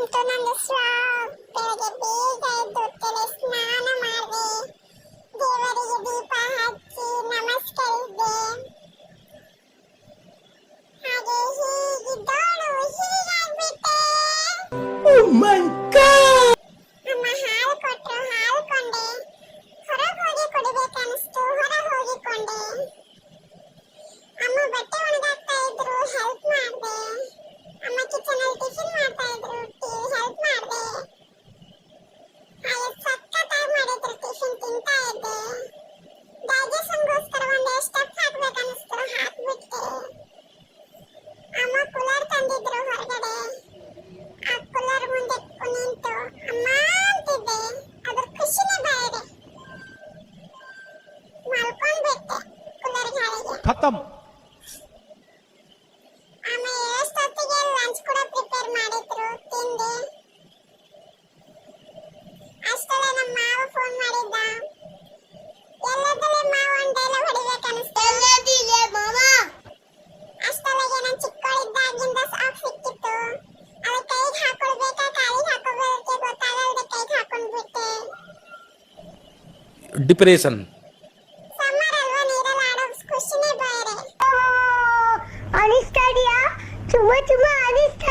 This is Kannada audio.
ಬಂತು ನನ್ನ ಸ್ಲಾಗ್. ಬೆಳಗ್ಗೆ ಬೇಗ ಎದ್ದು ತಲೆ ಸ್ನಾನ ಮಾಡಿದೆ, ದೇವರಿಗೆ ದೀಪ ಹಚ್ಚಿ ನಮಸ್ಕರಿಸಿದೆ. ಹಾಗೆ ಹೀಗಿದ್ದೋಳು ಹೀಗಾಗ್ಬಿಟ್ಟೆ. ಅಮ್ಮ ಹಾಲು ಕೊಟ್ರು, ಹಾಲು ಕೊಂಡೆ. ಹೊರಗೆ ಹೋಗಿ ಕುಡಿಬೇಕನ್ನಿಸ್ತು, ಹೊರಗೆ ಹೋಗಿಕೊಂಡೆ. ಅಮ್ಮ ಬಟ್ಟೆ ಒಣಗಾಕ್ತಾ ಇದ್ರು, ಹೆಲ್ಪ್ ಮಾಡಿದೆ. ಅಮ್ಮ ಕಿಚನಲ್ಲಿ ಟಿಫಿನ್ ಮಾಡ್ತಾ ಇದ್ರು, ಹೆಲ್ಪ್ ಮಾಡಿದೆ. ಹಾಗೆ ಸಖತ್ತಾಗಿ ಮಾಡಿದ್ರು ಟಿಫಿನ್, ತಿಂತಾ ಇದ್ದೆ. ಡೈಜೆಷನ್ಗೋಸ್ಕರ ಒಂದೇ ಸ್ಟೆಪ್ ಹಾಕ್ಬೇಕನ್ನಿಸ್ತು, ಹಾಕ್ಬಿಟ್ಟೆ. ಅಮ್ಮ ಕೂಲರ್ ತಂದಿದ್ರು ಹೊರಗಡೆ, ಆ ಕೂಲರ್ ಮುಂದೆ ನಿಂತು ಅಮ್ಮ ಅಂತಿದ್ದೆ. ಅದ್ರ ಖುಷಿನೇ ಬೇರೆ. ಮಲ್ಕೊಂಡ್ಬಿಟ್ಟೆ ಕೂಲರ್ ಗಾಳಿಗೆ. ಖತಮ್. ಆಮೇಲೆ ಎಷ್ಟೊತ್ತಿಗೆ ಲಂಚ್ ಕೂಡ ಪ್ರಿಪೇರ್ ಮಾಡಿದ್ರು, ತಿಂದೆ. ಅಷ್ಟೆಲ್ಲ ನಮ್ಮ ಮಾವ ಫೋನ್ ಮಾಡಿದ್ದ. ಎಲ್ಲದಲ್ಲೇ ಮಾವ ಒಂದು ಡೈಲಾಗ್ ಹೊಡಿಬೇಕನ್ನಿಸ್ತು. ಎಲ್ಲದಿಲ್ಲ ಮಾವ. ಅಷ್ಟೆಲ್ಲಗೆ ನಾನು ಚಿಕ್ಕವಳಿದ್ದಾಗಿಂದ ಸಾಕ್ ಸಿಕ್ಕಿತ್ತು. ಅದು ಕೈಗೆ ಹಾಕೊಳ್ಬೇಕಾ ಕಾಲಿಗೆ ಹಾಕೋಬೇಕು ಗೊತ್ತಾಗಲ್ದೆ ಕೈಗೆ ಹಾಕೊಂಡ್ಬಿಟ್ಟೆ. ಡಿಪ್ರೆಷನ್. ಸಮ್ಮರ್ ಅಲ್ವಾ, ನೀರಲ್ಲಿ ಆಡೋ ಖುಷಿನೇ ಬೇರೆ. ಅನಿಸ್ತಾ ಇದೆಯಾ? ತುಂಬಾ ತುಂಬಾ ಅನಿಸ್ತಾ